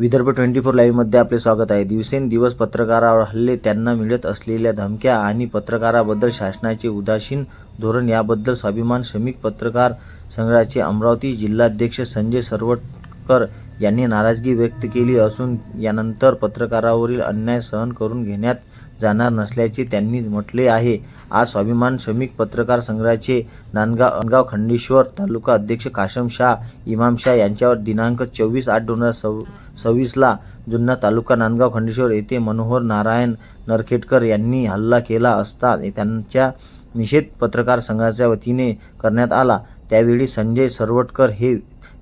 विदर्भ 24 लाईव्हमध्ये आपले स्वागत आहे. दिवसेंदिवस पत्रकारावर हल्ले, त्यांना मिळत असलेल्या धमक्या आणि पत्रकाराबद्दल शासनाचे उदासीन धोरण याबद्दल स्वाभिमान श्रमिक पत्रकार संघाचे अमरावती जिल्हाध्यक्ष संजय सरवटकर यांनी नाराजगी व्यक्त केली असून यानंतर पत्रकारावरील अन्याय सहन करून घेण्यात जाणार नसल्याचे त्यांनी म्हटले आहे. आज स्वाभिमान श्रमिक पत्रकार संघाचे नांदगाव खंडेश्वर तालुका अध्यक्ष कासम शाह, इमाम शाह यांच्यावर दिनांक 24/8/2026 जुन्नर तालुका नांदगाव खंडेश्वर येथे मनोहर नारायण नरखेडकर यांनी हल्ला केला असता त्यांचा निषेध पत्रकार संघाच्या वतीने करण्यात आला. त्यावेळी संजय सरवटकर हे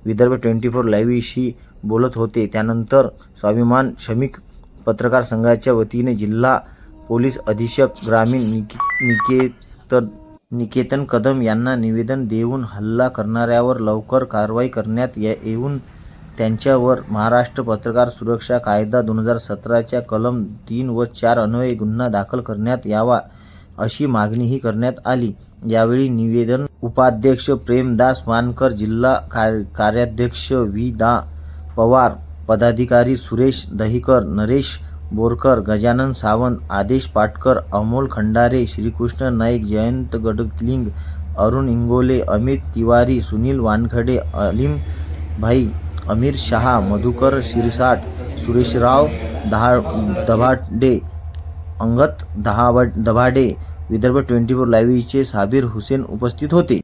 विदर्भ 24 लाईव्हशी बोलत होते. त्यानंतर स्वाभिमान श्रमिक पत्रकार संघाच्या वतीने जिल्हा पोलीस अधीक्षक ग्रामीण निकेतन कदम यांना निवेदन देऊन हल्ला करणाऱ्यावर लवकर कारवाई करण्यात येऊन त्यांच्यावर महाराष्ट्र पत्रकार सुरक्षा कायदा 2017च्या कलम 3 व 4 अन्वये गुन्हा दाखल करण्यात यावा अशी मागणीही करण्यात आली. यावेळी निवेदन उपाध्यक्ष प्रेमदास मानकर, जिल्हा कार्याध्यक्ष वी.दा. पवार, पदाधिकारी सुरेश दहिकर, नरेश बोरकर, गजानन सावंत, आदेश पाटकर, अमोल खंडारे, श्रीकृष्ण नाईक, जयंत गडलिंग, अरुण इंगोले, अमित तिवारी, सुनील वानखडे, अलीम भाई, अमीर शहा, मधुकर शिरसाट, सुरेशराव दभाडे, अंगत दभाडे, विदर्भ 24 लाईव्हचे साबिर हुसेन उपस्थित होते.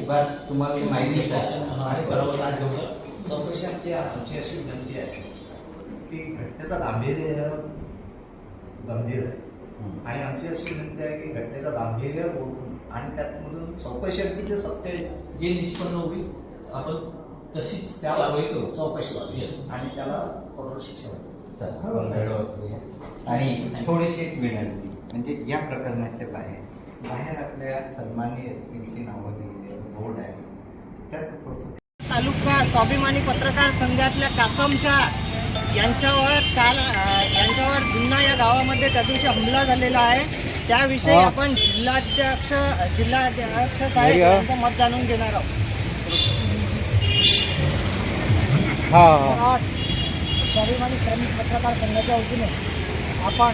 बस तुम्हाला माहिती चौकशी आमची अशी विनंती आहे की घटनेचा गांभीर्य गंभीर आहे आणि आमची अशी विनंती आहे की घटनेचा गांभीर्य ओळखून आणि त्यातमधून चौकशी अगदी जे सत्य जे निष्पन्न होईल आपण तशीच त्याला चौकशी व्हावी आणि त्याला कठोर शिक्षा व्हावी. आणि थोडीशी एक विनंती म्हणजे या प्रकरणाच्या बाहेर आपल्या सन्माननीय एसपीची नावं दिलेली बोर्ड आहे त्याचं थोडंसं तालुका स्वाभिमानी पत्रकार संघातल्या कासम शाह यांच्यावर जुन्नर या गावामध्ये त्या दिवशी हमला झालेला आहे. त्याविषयी आपण जिल्हाध्यक्ष साहेब यांचं मत जाणून घेणार आहोत. आज स्वाभिमानी श्रमिक पत्रकार संघाच्या वतीने आपण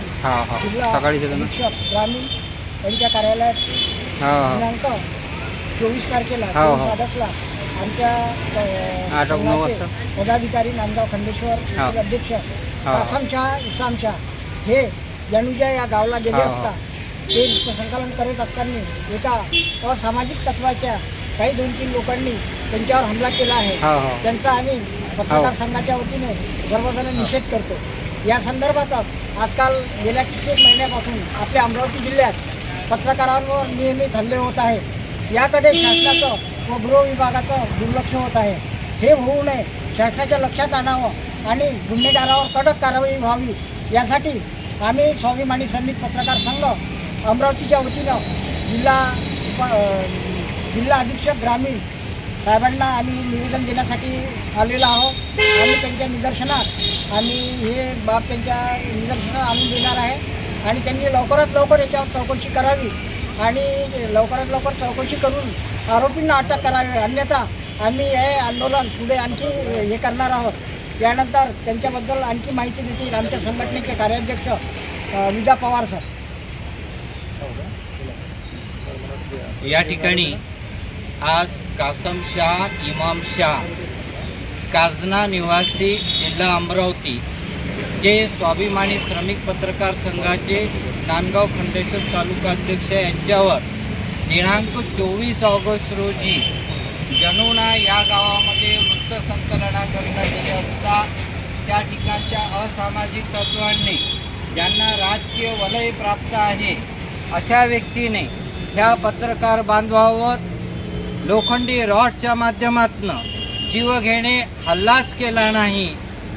जिल्हा ग्रामीण यांच्या कार्यालयात दिनांक 24 तारखेला ऑगस्टला आमच्या पदाधिकारी नांदगाव खंडेश्वर अध्यक्ष कासम शाह, इसाम शाह हे जणूच्या या गावाला गेले असता ते संकलन करत असताना एका असामाजिक तत्वाच्या काही 2-3 लोकांनी त्यांच्यावर हमला केला आहे. त्यांचा आम्ही पत्रकार संघाच्या वतीने सर्वजण निषेध करतो. या संदर्भात आजकाल गेल्या कित्येक महिन्यापासून आपल्या अमरावती जिल्ह्यात पत्रकारांवर नियमित हल्ले होत आहे. याकडे शासनाचं व गृह विभागाचं दुर्लक्ष होत आहे. हे होऊ नये, शासनाच्या लक्षात आणावं आणि गुन्हेगारावर कडक कारवाई व्हावी यासाठी आम्ही स्वाभिमानी श्रमिक पत्रकार संघ अमरावतीच्या वतीनं जिल्हा अधीक्षक ग्रामीण साहेबांना आम्ही निवेदन देण्यासाठी आलेलो आहोत. आम्ही त्यांच्या निदर्शनात हे बाब त्यांच्या निदर्शनात आणून देणार आहे आणि त्यांनी लवकरात लवकर याच्यावर चौकशी करावी आणि लवकरात लवकर चौकशी करून आरोपींना अटक करावी. अन्यथा आम्ही हे आंदोलन पुढे आणखी हे करणार आहोत. त्यानंतर त्यांच्याबद्दल आणखी माहिती देतील आमच्या संघटनेचे कार्याध्यक्ष वी.दा. पवार सर. या ठिकाणी आज कासम शाह, इमाम शाह, काजना निवासी, जिल्हा अमरावती, जे स्वाभिमानी श्रमिक पत्रकार संघाचे नांदगाव खंडेश्वर तालुका अध्यक्ष यांच्यावर दिनांक 24 ऑगस्ट रोजी जणूना या गावामध्ये वृत्तसंकलनाकरिता गेले असता त्या ठिकाणच्या असामाजिक तत्वांनी ज्यांना राजकीय वलय प्राप्त आहे अशा व्यक्तीने ह्या पत्रकार बांधवावर लोखंडी रॉडच्या माध्यमातून जीवघेणे हल्लाच केला नाही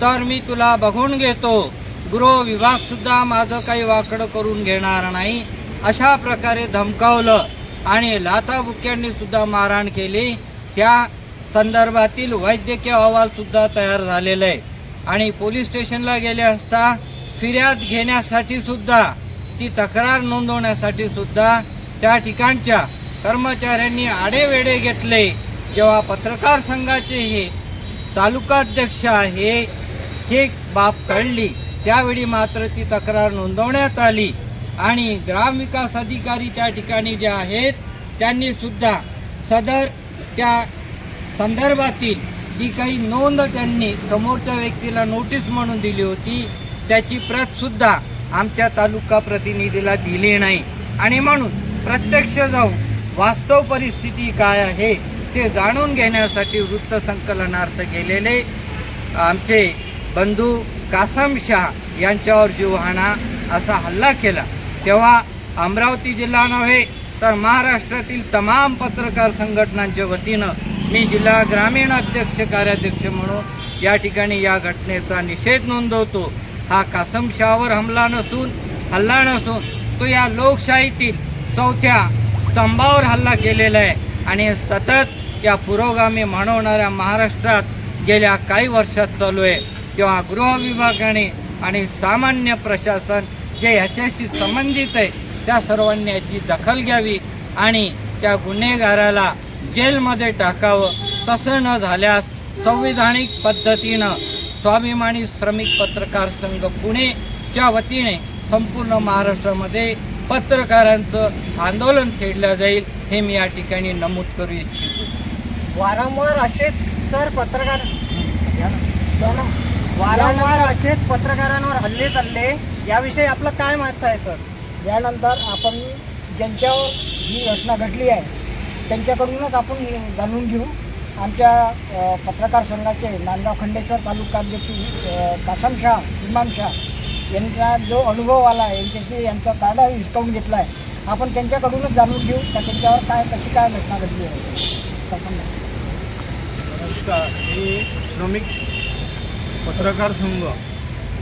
तर मी तुला बघून घेतो, गृह विभागसुद्धा माझं काही वाकडं करून घेणार नाही अशा प्रकारे धमकावलं आणि लाथाबुक्यांनी सुद्धा मारहाण केली. त्या संदर्भातील वैद्यकीय अहवालसुद्धा तयार झालेला आहे आणि पोलीस स्टेशनला गेले असता फिर्याद घेण्यासाठी सुद्धा ती तक्रार नोंदवण्यासाठी सुद्धा त्या ठिकाणच्या कर्मचाऱ्यांनी आडेवेडे घेतले. जेव्हा पत्रकार संघाचे हे तालुकाध्यक्ष आहे हे बाब कळली, त्यावेळी मात्र ती तक्रार नोंदवण्यात आली आणि ग्रामविकास अधिकारी त्या ठिकाणी जे आहेत त्यांनी सुद्धा सदर त्या संदर्भातील जी काही नोंद त्यांनी समोरच्या व्यक्तीला नोटीस म्हणून दिली होती त्याची प्रतसुद्धा आमच्या तालुका प्रतिनिधीला दिली नाही. आणि म्हणून प्रत्यक्ष जाऊन वास्तव परिस्थिती काय आहे ते जाणून घेण्यासाठी वृत्तसंकलनार्थ गेलेले आमचे बंधू कासम शाह यांच्यावर जीवहाणा असा हल्ला केला. तेव्हा अमरावती जिल्हा नव्हे तर महाराष्ट्रातील तमाम पत्रकार संघटनांच्या वतीनं मी जिल्हा ग्रामीण अध्यक्ष कार्याध्यक्ष म्हणून या ठिकाणी या घटनेचा निषेध नोंदवतो. हा कासम शाहवर हल्ला नसून तो या लोकशाहीतील चौथ्या स्तंभावर हल्ला केलेला आहे आणि हे सतत या पुरोगामी म्हणवणाऱ्या महाराष्ट्रात गेल्या काही वर्षात चालू आहे. तेव्हा गृह विभागाने आणि सामान्य प्रशासन जे ह्याच्याशी संबंधित आहे त्या सर्वांनी याची दखल घ्यावी आणि त्या गुन्हेगाराला जेलमध्ये टाकावं. तसं न झाल्यास संविधानिक पद्धतीनं स्वाभिमानी श्रमिक पत्रकार संघ पुणेच्या वतीने संपूर्ण महाराष्ट्रामध्ये पत्रकारांचं आंदोलन छेडलं जाईल हे मी या ठिकाणी नमूद करू इच्छितो. वारंवार असेच पत्रकारांवर हल्ले चालले, याविषयी आपलं काय मत आहे सर? यानंतर आपण ज्यांच्यावर ही घटना घडली आहे त्यांच्याकडूनच आपण जाणून घेऊ. आमच्या पत्रकार संघाचे नांदगाव खंडेश्वर तालुका अध्यक्ष कासम शाह, इमाम शाह यांचा जो अनुभव आला आहे यांच्याशी यांचा ताडा हिसकावून घेतला आहे. आपण त्यांच्याकडूनच जाणून घेऊ का त्यांच्यावर कशी काय घटना घडली आहे. कासम नमस्कार, मी श्रमिक पत्रकार संघ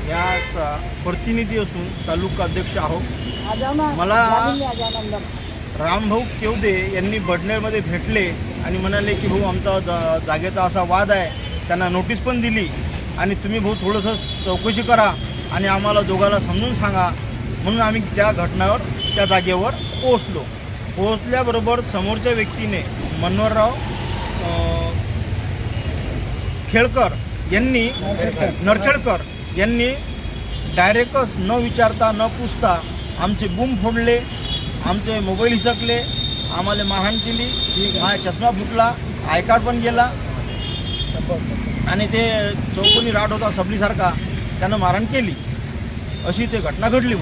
याचा प्रतिनिधी असून तालुका अध्यक्ष आहो. मला रामभाऊ केवदे यांनी बडनेरमध्ये भेटले आणि म्हणाले की भाऊ आमचा जागेचा असा वाद आहे, त्यांना नोटीस पण दिली आणि तुम्ही भाऊ थोडंसं चौकशी करा आणि आम्हाला दोघांना समजून सांगा. म्हणून आम्ही त्या घटनावर त्या जागेवर पोहोचल्याबरोबर समोरच्या व्यक्तीने मनोहरराव नरखेडकर यांनी डायरेक्टच न विचारता न पूछता आमचे बूम फोडले, आमचे मोबाईल हिसकले, आम्हाला मारहाण केली, माझा चष्मा फुटला, आय कार्ड पण गेला आणि ते चौकोनी राट होता सबलीसारखा त्यानं मारहाण केली. अशी ते घटना घडली.